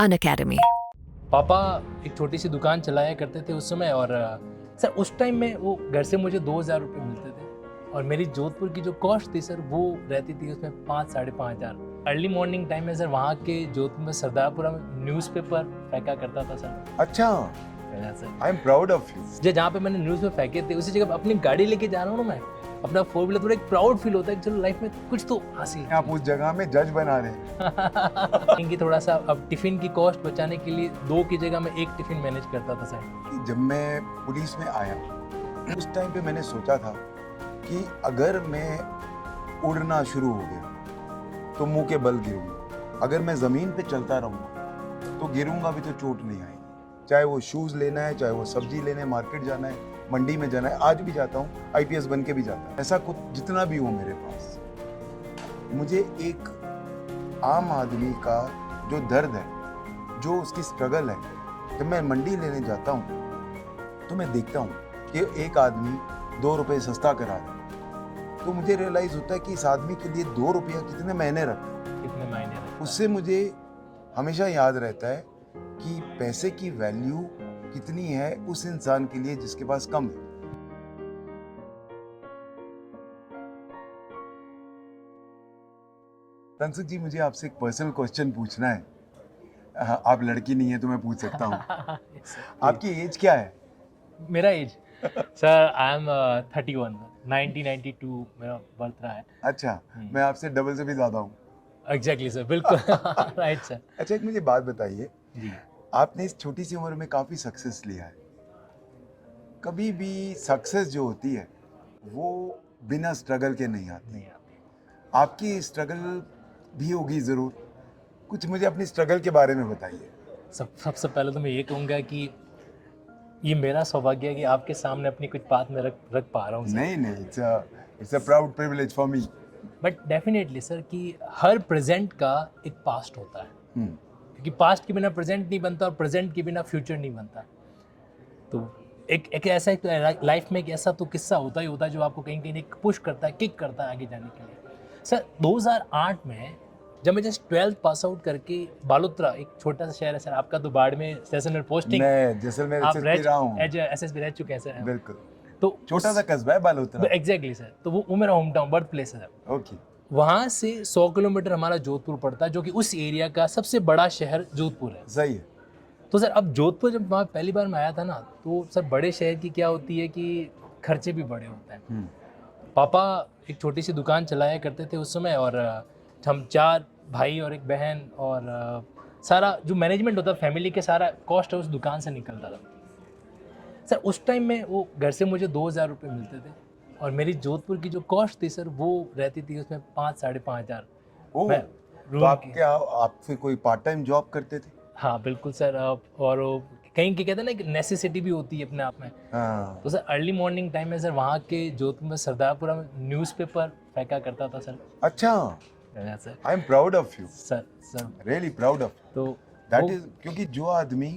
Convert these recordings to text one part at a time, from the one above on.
Unacademy. पापा एक छोटी सी दुकान चलाया करते थे उस समय। और सर उस टाइम में वो घर से मुझे 2,000 रुपये मिलते थे और मेरी जोधपुर की जो कॉस्ट थी सर वो रहती थी उसमें 5-5,500। अर्ली मॉर्निंग टाइम में सर वहाँ के जोधपुर में सरदारपुरा में न्यूज़पेपर फेंका करता था सर। अच्छा, sir I am proud of you. जहाँ पे मैंने न्यूज़ में फेंके थे उसी जगह अपनी गाड़ी लेके जा रहा हूँ ना मैं, अपना 4 व्हीलर, थोड़ा एक प्राउड फील होता है कि चलो लाइफ में कुछ तो हासिल आप उस जगह में जज बना रहे हैं। इनकी थोड़ा सा अब टिफिन की कॉस्ट बचाने के लिए 2 की जगह में 1 टिफिन मैनेज करता था सर। कि जब मैं पुलिस में आया उस टाइम पे मैंने सोचा था कि अगर मैं उड़ना शुरू हो गया तो मुंह के बल गिरूंगा, अगर मैं ज़मीन पे चलता रहूंगा तो गिरूंगा भी तो चोट नहीं आएगी। चाहे वो शूज़ लेना है, चाहे वो सब्जी लेने मार्केट जाना है, मंडी में जाना है, आज भी जाता हूँ, आईपीएस बन के भी जाता हूँ। ऐसा कुछ जितना भी हो मेरे पास, मुझे एक आम आदमी का जो दर्द है, जो उसकी स्ट्रगल है, जब मैं मंडी लेने जाता हूँ तो मैं देखता हूँ कि एक आदमी 2 रुपये सस्ता करा रहा है, तो मुझे रियलाइज़ होता है कि इस आदमी के लिए 2 रुपया कितने मायने रखते हैं। कितने मायने रखता है। उससे मुझे हमेशा याद रहता है कि पैसे की वैल्यू कितनी है उस इंसान के लिए जिसके पास कम है। तनसुख जी, मुझे आपसे एक पर्सनल क्वेश्चन पूछना है। आप लड़की नहीं है तो मैं पूछ सकता हूँ। आपकी एज क्या है? मेरा एज सर आई एम 31, 1992 मेरा बर्थ रहा है। अच्छा, मैं आपसे डबल से भी ज्यादा हूँ। एग्जैक्टली सर, बिल्कुल राइट सर। अच्छा, एक मुझे बात बताइए, जी आपने इस छोटी सी उम्र में काफी सक्सेस लिया है। कभी भी सक्सेस जो होती है वो बिना स्ट्रगल के नहीं आती। नहीं आती। आपकी स्ट्रगल भी होगी जरूर, कुछ मुझे अपनी स्ट्रगल के बारे में बताइए। सबसे पहले तो मैं ये कहूँगा कि ये मेरा सौभाग्य है कि आपके सामने अपनी कुछ बात मैं रख पा रहा हूँ सर। नहीं नहीं, it's a proud privilege for me. But definitely sir कि हर प्रेजेंट का एक पास्ट होता है, क्योंकि पास्ट के बिना प्रेजेंट नहीं बनता और प्रेजेंट के बिना फ्यूचर नहीं बनता। तो एक ऐसा एक लाइफ में एक ऐसा तो किस्सा होता ही होता है जो आपको कहीं कहीं एक पुश करता है, किक करता है आगे जाने के लिए। सर 2008 में जब मैं जस्ट 12th पास आउट करके बालोतरा, एक छोटा सा शहर है सर, आपका तो बाढ़ में जैसलमेर पोस्टिंग, मैं जैसलमेर आप एसएसपी रहा हूँ। एसएसबी रह चुके हैं सर। बिल्कुल, तो छोटा सा कस्बा है बालोतरा। एग्जैक्टली सर, तो वो मेरा होम टाउन, बर्थ प्लेस है सर। ओके। वहाँ से 100 किलोमीटर हमारा जोधपुर पड़ता है, जो कि उस एरिया का सबसे बड़ा शहर जोधपुर है। सही है। तो सर अब जोधपुर जब वहाँ पहली बार मैं आया था ना, तो सर बड़े शहर की क्या होती है कि खर्चे भी बड़े होते हैं। पापा एक छोटी सी दुकान चलाया करते थे उस समय, और हम 4 भाई और एक बहन, और सारा जो मैनेजमेंट होता है फैमिली के, सारा कॉस्ट है उस दुकान से निकलता था। सर उस टाइम में वो घर से मुझे 2,000 रुपये मिलते थे और मेरी जोधपुर की जो कॉस्ट थी सर वो रहती थी उसमें 5-5,500। ओह, तो आप फिर कोई पार्ट टाइम जॉब करते थे? हाँ बिल्कुल सर। और कहीं के कहते हैं ना कि नेसेसिटी भी होती है अपने आप में। हाँ। तो सर अर्ली मॉर्निंग टाइम में सर वहाँ के जोधपुर में सरदारपुरा में न्यूज़पेपर फेंका करता था सर। अच्छा, sir I am proud of you, sir really proud of. तो दैट इज, क्योंकि जो आदमी,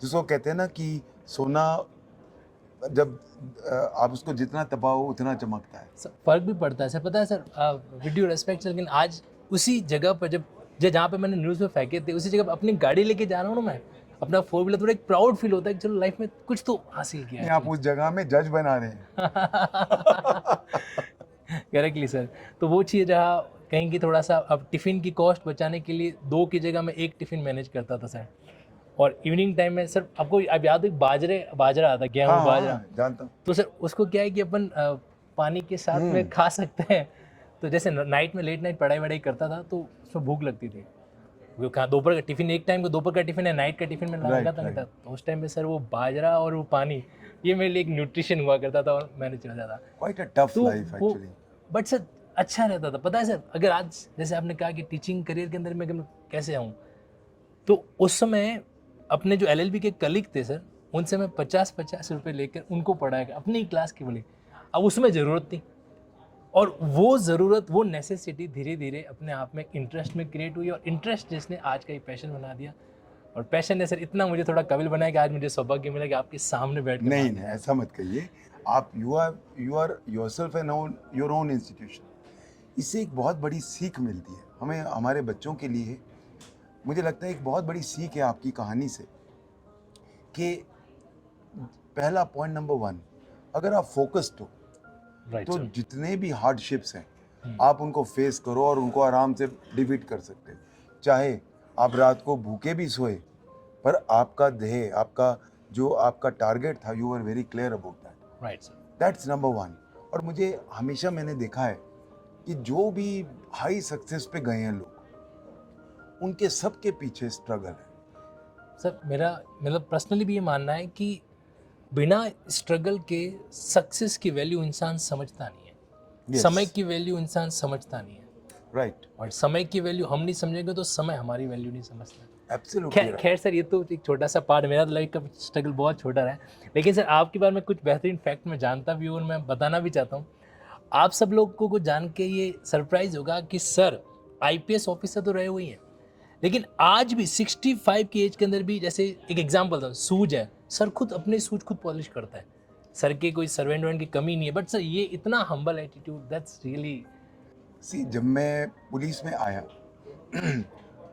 जिसको कहते हैं ना कि सोना जब आप उसको जितना तपाओ उतना चमकता है। सर फर्क भी पड़ता है सर, पता है sir, with due respect sir, लेकिन आज उसी जगह पर जहाँ पे मैंने न्यूज़ में फेंके थे उसी जगह अपनी गाड़ी लेके जा रहा हूँ ना मैं, अपना 4 व्हीलर, थोड़ा एक प्राउड फील होता है कि चलो लाइफ में कुछ तो हासिल किया है। आप उस जगह में जज बना रहे हैं। Correctly sir. तो वो चीज़ जहाँ कहीं की थोड़ा सा अब टिफ़िन की कॉस्ट बचाने के लिए 2 की जगह में 1 टिफ़िन मैनेज करता था सर। और इवनिंग टाइम में सर आपको अब याद है बाजरा आता, गेहूँ हाँ, बाजरा। हाँ, जानता हूँ। तो सर उसको क्या है कि अपन पानी के साथ में खा सकते हैं। तो जैसे नाइट में लेट नाइट पढ़ाई वढ़ाई करता था तो उसमें भूख लगती थी, वो कहाँ दोपहर का टिफ़िन, एक टाइम का दोपहर का टिफ़िन है, नाइट का टिफ़िन में लगाता नहीं था। तो उस टाइम में सर वो बाजरा और वो पानी, ये मेरे लिए एक न्यूट्रिशन हुआ करता था और मैंने चला जाता। Quite a tough life actually. But sir अच्छा रहता था। पता है सर, अगर आज जैसे आपने कहा कि टीचिंग करियर के अंदर मैं कैसे आऊँ, तो उस समय अपने जो LLB के कलीग थे सर, उनसे मैं 50-50 रुपये लेकर उनको पढ़ाया अपनी क्लास के बोले। अब उसमें ज़रूरत थी, और वो ज़रूरत, वो नेसेसिटी धीरे धीरे अपने आप में इंटरेस्ट में क्रिएट हुई, और इंटरेस्ट जिसने आज का ये पैशन बना दिया, और पैशन ने सर इतना मुझे थोड़ा काबिल बनाया कि आज मुझे सौभाग्य मिला कि आपके सामने बैठ कर। नहीं, ऐसा मत कहिए। आप you are yourself an your own institution. इससे एक बहुत बड़ी सीख मिलती है हमें, हमारे बच्चों के लिए, मुझे लगता है एक बहुत बड़ी सीख है आपकी कहानी से कि पहला पॉइंट नंबर 1, अगर आप फोकस्ड हो राइट तो सर। जितने भी हार्डशिप्स हैं आप उनको फेस करो और उनको आराम से डिफीट कर सकते हो। चाहे आप रात को भूखे भी सोए, पर आपका ध्येय, आपका जो आपका टारगेट था, you are very clear about that. Right sir. That's number 1। और मुझे हमेशा मैंने देखा है कि जो भी हाई सक्सेस पे गए हैं लोग, उनके सबके पीछे स्ट्रगल है। सर मेरा मतलब पर्सनली भी ये मानना है कि बिना स्ट्रगल के सक्सेस की वैल्यू इंसान समझता नहीं है। Yes. समय की वैल्यू इंसान समझता नहीं है, राइट, और समय की वैल्यू हम नहीं समझेंगे तो समय हमारी वैल्यू नहीं समझता। एब्सोल्युटली खैर राइट। खैर सर, ये तो एक छोटा सा पार्ट, मेरा लाइफ का स्ट्रगल बहुत छोटा रहा है, लेकिन सर आपके बारे में कुछ बेहतरीन फैक्ट मैं जानता भी हूँ और मैं बताना भी चाहता हूँ। आप सब लोगों को जान के ये सरप्राइज होगा कि सर आईपीएस ऑफिसर तो रहे हुए हैं, लेकिन आज भी 65 की एज के अंदर भी, जैसे एक एग्जांपल था, सूज है, सर खुद अपने सूज खुद पॉलिश करता है। सर के कोई सर्वेंट वेंट की कमी नहीं है, बट सर ये इतना हम्बल एटीट्यूड, दैट्स रियली। सी, जब मैं पुलिस में आया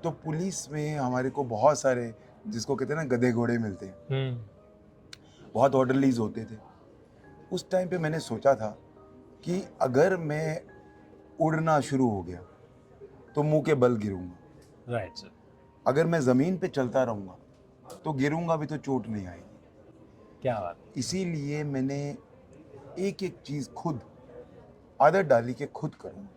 तो पुलिस में हमारे को बहुत सारे, जिसको कहते हैं ना, गधे घोड़े मिलते हैं। बहुत ऑर्डरलीज होते थे। उस टाइम पे मैंने सोचा था कि अगर मैं उड़ना शुरू हो गया तो मुंह के बल गिरूंगा। Right sir. अगर मैं ज़मीन पे चलता रहूँगा तो गिरूंगा भी तो चोट नहीं आएगी। क्या बात। इसीलिए मैंने एक एक चीज़ खुद आदत डाली कि खुद करूँगा।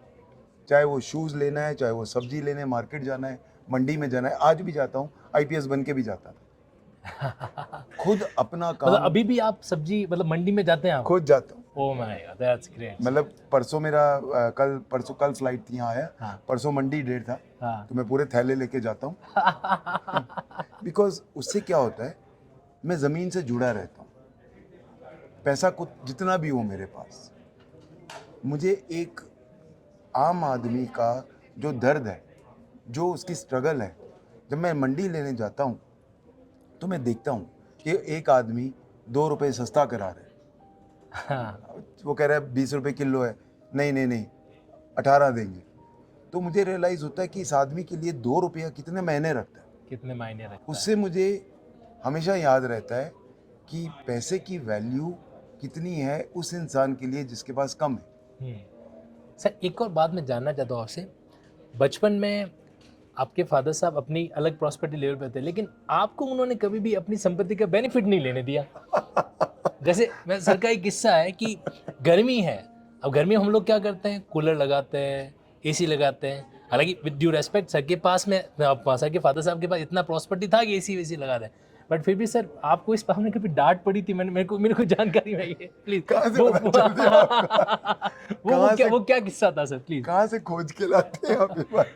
चाहे वो शूज़ लेना है, चाहे वो सब्जी लेने मार्केट जाना है, मंडी में जाना है, आज भी जाता हूँ, आईपीएस बन के भी जाता था। खुद अपना मतलब काम अभी भी आप सब्जी मतलब मंडी में जाते हैं आप? खुद जाता हूँ। Oh my God, that's great. मतलब परसों मेरा कल फ्लाइट थी, यहाँ आया। हाँ। परसों मंडी डेट था, हाँ। तो मैं पूरे थैले लेके जाता हूँ। बिकॉज उससे क्या होता है, मैं ज़मीन से जुड़ा रहता हूँ। पैसा कुछ जितना भी हो मेरे पास, मुझे एक आम आदमी का जो दर्द है, जो उसकी स्ट्रगल है, जब मैं मंडी लेने जाता हूँ तो मैं देखता हूँ कि एक आदमी 2 रुपये सस्ता करा रहा है। हाँ। वो कह रहा है 20 रुपये किलो है, नहीं नहीं नहीं 18 देंगे। तो मुझे रियलाइज़ होता है कि इस आदमी के लिए 2 रुपया कितने मायने रखता है। कितने मायने रखता है। उससे मुझे हमेशा याद रहता है कि पैसे की वैल्यू कितनी है उस इंसान के लिए जिसके पास कम है। सर एक और बात मैं जानना चाहता हूँ आपसे, बचपन में आपके फादर साहब अपनी अलग प्रॉस्पेरिटी लेवल पे थे, लेकिन आपको उन्होंने कभी भी अपनी संपत्ति का बेनिफिट नहीं लेने दिया। जैसे मैं सर का एक किस्सा है कि गर्मी है, अब गर्मी में हम लोग क्या करते हैं, कूलर लगाते हैं, एसी लगाते हैं। हालांकि विद ड्यू रेस्पेक्ट सर के पास में, सर के फादर साहब के पास इतना प्रॉस्पेरिटी था कि एसी वेसी लगा दें, बट फिर भी सर आपको इस बात में कभी डांट पड़ी थी? मेरे को जानकारी चाहिए प्लीज। कहाँ से पता चलती है आपको? वो क्या किस्सा था सर, प्लीज। कहाँ से खोज के लाते हैं आप ये बात?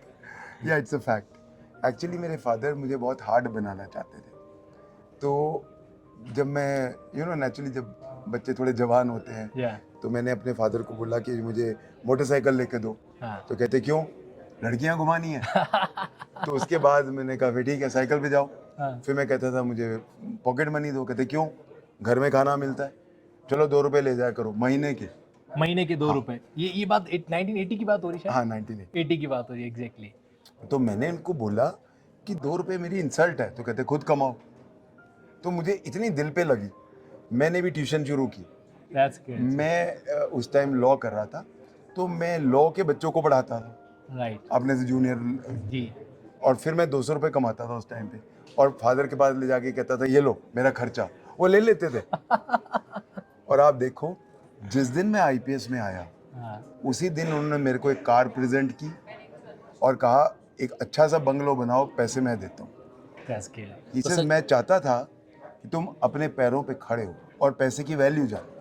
या इट्स अ फैक्ट। एक्चुअली मेरे फादर मुझे बहुत हार्ड बनाना चाहते थे। तो जब मैं नेचुरली जब बच्चे थोड़े जवान होते हैं, तो मैंने अपने फादर को बोला कि मुझे मोटरसाइकिल लेके दो। तो कहते क्यों, लड़कियां घुमानी है? तो उसके बाद मैंने कहा फिर ठीक है, साइकिल पे जाओ। फिर मैं कहता था मुझे पॉकेट मनी दो। कहते क्यों, घर में खाना मिलता है, चलो 2 रुपए ले जाया करो महीने के 2 रुपए। ये बात 1980 की बात हो रही है? हाँ 1980 की बात हो रही है, एग्जैक्टली। तो मैंने उनको बोला कि 2 रुपए मेरी इंसल्ट है। तो कहते खुद कमाओ। तो मुझे इतनी दिल पे लगी, मैंने भी ट्यूशन शुरू की। मैं उस टाइम लॉ कर रहा था, तो मैं लॉ के बच्चों को पढ़ाता था, राइट, अपने से जूनियर जी। और फिर मैं 200 रुपये कमाता था उस टाइम पे, और फादर के पास ले जाके कहता था ये लो मेरा खर्चा, वो ले लेते थे। और आप देखो, जिस दिन मैं आईपीएस में आया, उसी दिन उन्होंने मेरे को एक कार प्रेजेंट की और कहा एक अच्छा सा बंगलो बनाओ, पैसे मैं देता हूँ। तो मैं चाहता था कि तुम अपने पैरों पे खड़े हो और पैसे की वैल्यू जानो।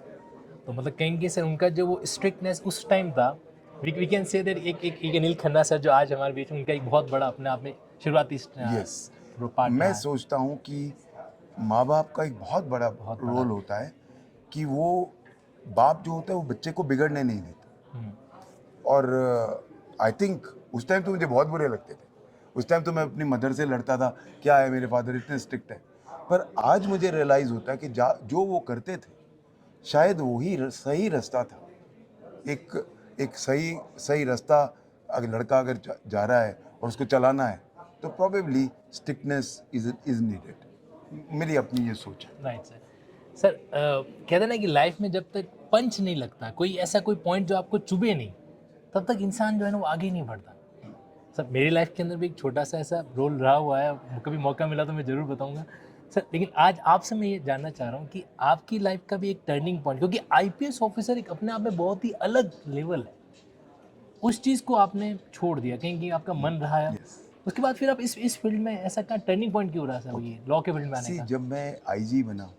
तो मतलब कहेंगे सर उनका जो वो स्ट्रिक्टनेस उस टाइम था, वी कैन से दैट एक अनिल खन्ना सर जो आज हमारे बीच में, उनका एक बहुत बड़ा अपने आप में शुरुआती यस, मैं सोचता हूँ कि माँ बाप का एक बहुत बड़ा रोल होता है कि वो बाप जो होता है वो बच्चे को बिगड़ने नहीं देता। और आई थिंक उस टाइम तो मुझे बहुत बुरे लगते थे। उस टाइम तो मैं अपनी मदर से लड़ता था, क्या है मेरे फादर इतने स्ट्रिक्ट है। पर आज मुझे रियलाइज़ होता है कि जो वो करते थे शायद वही सही रास्ता था। एक सही रास्ता, अगर लड़का अगर जा रहा है और उसको चलाना है, तो प्रोबेबली स्टिकनेस इज नीडेड। मेरी अपनी ये सोच है। Right sir. सर कहते हैं ना कि लाइफ में जब तक पंच नहीं लगता, कोई ऐसा कोई पॉइंट जो आपको चुभे नहीं, तब तक इंसान जो है ना वो आगे नहीं बढ़ता। सर मेरी लाइफ के अंदर भी एक छोटा सा ऐसा रोल रहा हुआ है, कभी मौका मिला तो मैं ज़रूर बताऊंगा सर। लेकिन आज आपसे मैं ये जानना चाह रहा हूँ कि आपकी लाइफ का भी एक टर्निंग पॉइंट, क्योंकि आईपीएस ऑफिसर एक अपने आप में बहुत ही अलग लेवल है, उस चीज़ को आपने छोड़ दिया, कहीं कहीं आपका मन रहा है, यस। उसके बाद फिर आप इस फील्ड में ऐसा क्या टर्निंग पॉइंट क्यों रहा सर, ये लॉ के फील्ड में आने सी का? जब मैं आईजी बना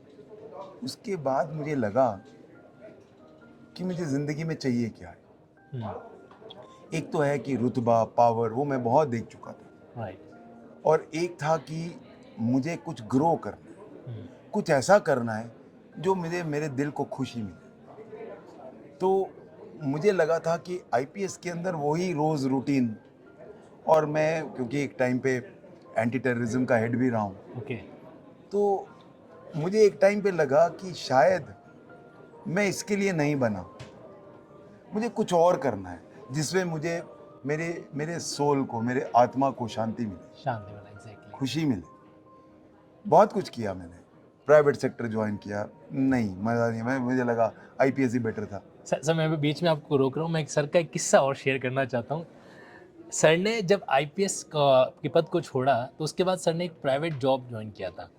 उसके बाद मुझे लगा कि मुझे ज़िंदगी में चाहिए क्या है। हम्म, एक तो है कि रुतबा पावर वो मैं बहुत देख चुका था, राइट। और एक था कि मुझे कुछ ग्रो करना है, हम्म, कुछ ऐसा करना है जो मुझे मेरे दिल को खुशी मिले। तो मुझे लगा था कि आईपीएस के अंदर वही रोज़ रूटीन, और मैं क्योंकि एक टाइम पे एंटी टेररिज्म का हेड भी रहा हूँ, ओके। तो मुझे एक टाइम पे लगा कि शायद मैं इसके लिए नहीं बना, मुझे कुछ और करना है जिसमें मुझे मेरे मेरे सोल को, मेरे आत्मा को शांति मिले, शांति वाला, एग्जैक्टली। खुशी मिले। बहुत कुछ किया मैंने, प्राइवेट सेक्टर ज्वाइन किया, नहीं मज़ा नहीं, मैं मुझे लगा आईपीएस ही बेटर था। सर मैं अभी बीच में आपको रोक रहा हूँ, मैं एक सर का एक किस्सा और शेयर करना चाहता हूँ। सर ने जब आईपीएस के पद को छोड़ा तो उसके बाद सर ने एक प्राइवेट जॉब ज्वाइन किया था।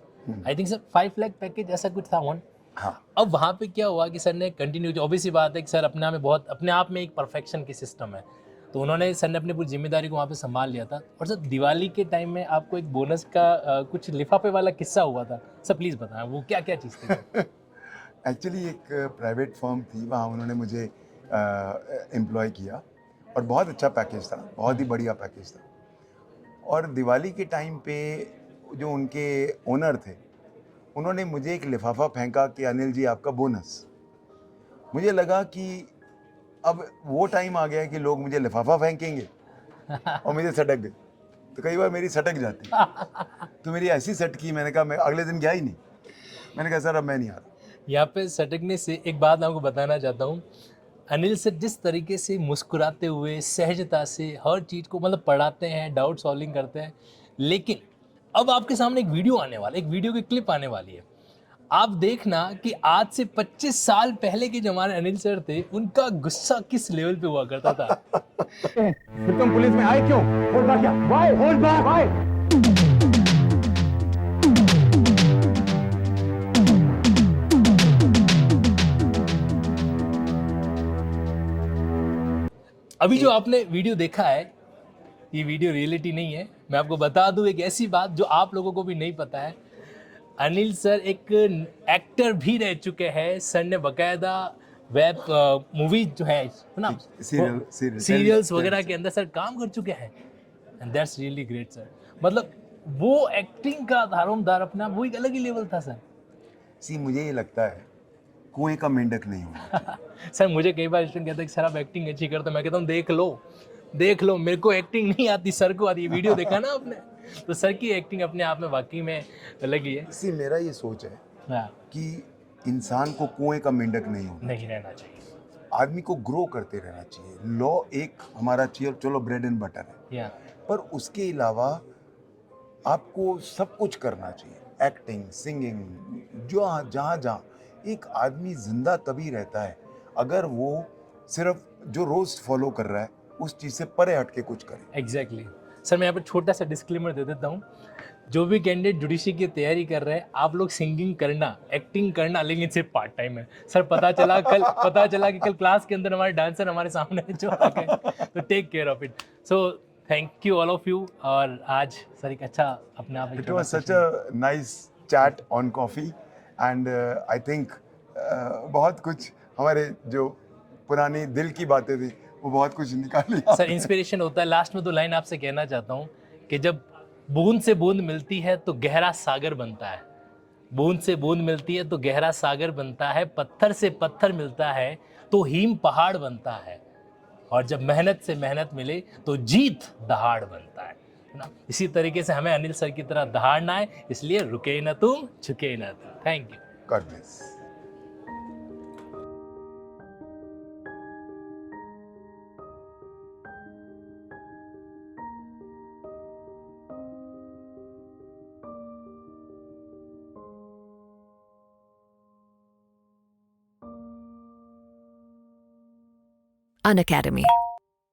I think sir 5 lakh package ऐसा कुछ था वन। हाँ, अब वहाँ पे क्या हुआ कि सर ने कंटिन्यू, ऑब्वियस सी बात है कि सर अपने आप में बहुत, अपने आप में एक परफेक्शन की सिस्टम है, तो उन्होंने, सर ने अपनी पूरी जिम्मेदारी को वहाँ पे संभाल लिया था। और सर दिवाली के टाइम में आपको एक बोनस का कुछ लिफाफे वाला किस्सा हुआ था, सर प्लीज़ बताएं वो क्या क्या चीज़ थी? एक्चुअली एक प्राइवेट फर्म थी, वहाँ उन्होंने मुझे एम्प्लॉय किया और बहुत अच्छा पैकेज था, बहुत ही बढ़िया पैकेज था। और दिवाली के टाइम पे जो उनके ओनर थे, उन्होंने मुझे एक लिफाफा फेंका कि अनिल जी आपका बोनस। मुझे लगा कि अब वो टाइम आ गया है कि लोग मुझे लिफाफा फेंकेंगे और मुझे सटक गई। तो कई बार मेरी सटक जाती, तो मेरी ऐसी सटकी, मैंने कहा, मैं अगले दिन गया ही नहीं। मैंने कहा सर अब मैं नहीं आ रहा। यहाँ पे सटकने से एक बात आपको बताना चाहता हूँ, अनिल सर जिस तरीके से मुस्कुराते हुए सहजता से हर चीज़ को मतलब पढ़ाते हैं, डाउट सॉल्विंग करते हैं, लेकिन अब आपके सामने एक वीडियो आने वाला, एक वीडियो की क्लिप आने वाली है, आप देखना कि आज से 25 साल पहले के जो हमारे अनिल सर थे, उनका गुस्सा किस लेवल पे हुआ करता था। फिर तुम पुलिस में आए क्यों? होल्ड क्या? वाई? Hold back? वाई? अभी जो आपने वीडियो देखा है, ये वीडियो रियलिटी नहीं है। मैं आपको बता दूं एक ऐसी बात जो आप लोगों को भी नहीं पता है, अनिल सर एक एक्टर भी रह चुके हैं। सर ने बकायदा वेब मूवी जो है ना, सीरियल्स वगैरह के अंदर सर काम कर चुके हैं, and that's really great sir. मतलब वो एक्टिंग का दारोमदार अपना वो एक अलग ही लेवल था सर। सी मुझे ये लगता है कुएं का मेंढक नहीं होना। सर मुझे कई बार स्टूडेंट कहते हैं कि सर आप एक्टिंग अच्छी करते हो, मैं कहता हूँ देख लो, मेरे को एक्टिंग नहीं आती, सर को आती है। वीडियो देखा ना आपने, तो सर की एक्टिंग अपने आप में वाकई में अलग ही है। सी मेरा ये सोच है हाँ, कि इंसान को कुएं का मेंढक नहीं होना, नहीं रहना चाहिए। आदमी को ग्रो करते रहना चाहिए। लॉ एक हमारा चलो ब्रेड एंड बटर है, या पर उसके अलावा आपको सब कुछ करना चाहिए, एक्टिंग, सिंगिंग, जो जहाँ जहाँ। एक आदमी जिंदा तभी रहता है अगर वो सिर्फ जो रोज फॉलो कर रहा है उस चीज़ से परे हट के कुछ करे। एग्जैक्टली सर, मैं यहाँ पर छोटा सा डिस्क्लेमर दे देता हूँ, जो भी कैंडिडेट जुडिशरी की तैयारी कर रहे हैं, आप लोग सिंगिंग करना, एक्टिंग करना, लेकिन सिर्फ पार्ट टाइम है सर। पता चला कि कल क्लास के अंदर हमारे डांसर हमारे सामने जो आ गए, तो take care of it. So thank you all of you. और आज सर एक अच्छा अपने आप it was such a nice chat on coffee, and I think बहुत कुछ हमारे जो पुरानी दिल की बातें थी वो बहुत कुछ निकाली सर इंस्पिरेशन होता है। लास्ट में 2 लाइन आपसे कहना चाहता हूँ कि जब बूंद से बूंद मिलती है तो गहरा सागर बनता है, बूंद से बूंद मिलती है तो गहरा सागर बनता है, पत्थर से पत्थर मिलता है तो हीम पहाड़ बनता है, और जब मेहनत से मेहनत मिले तो जीत दहाड़ बनता है ना। इसी तरीके से हमें अनिल सर की तरह दहाड़ना है, इसलिए रुके न तुम, झुके न तुम। Thank you. God bless. Unacademy.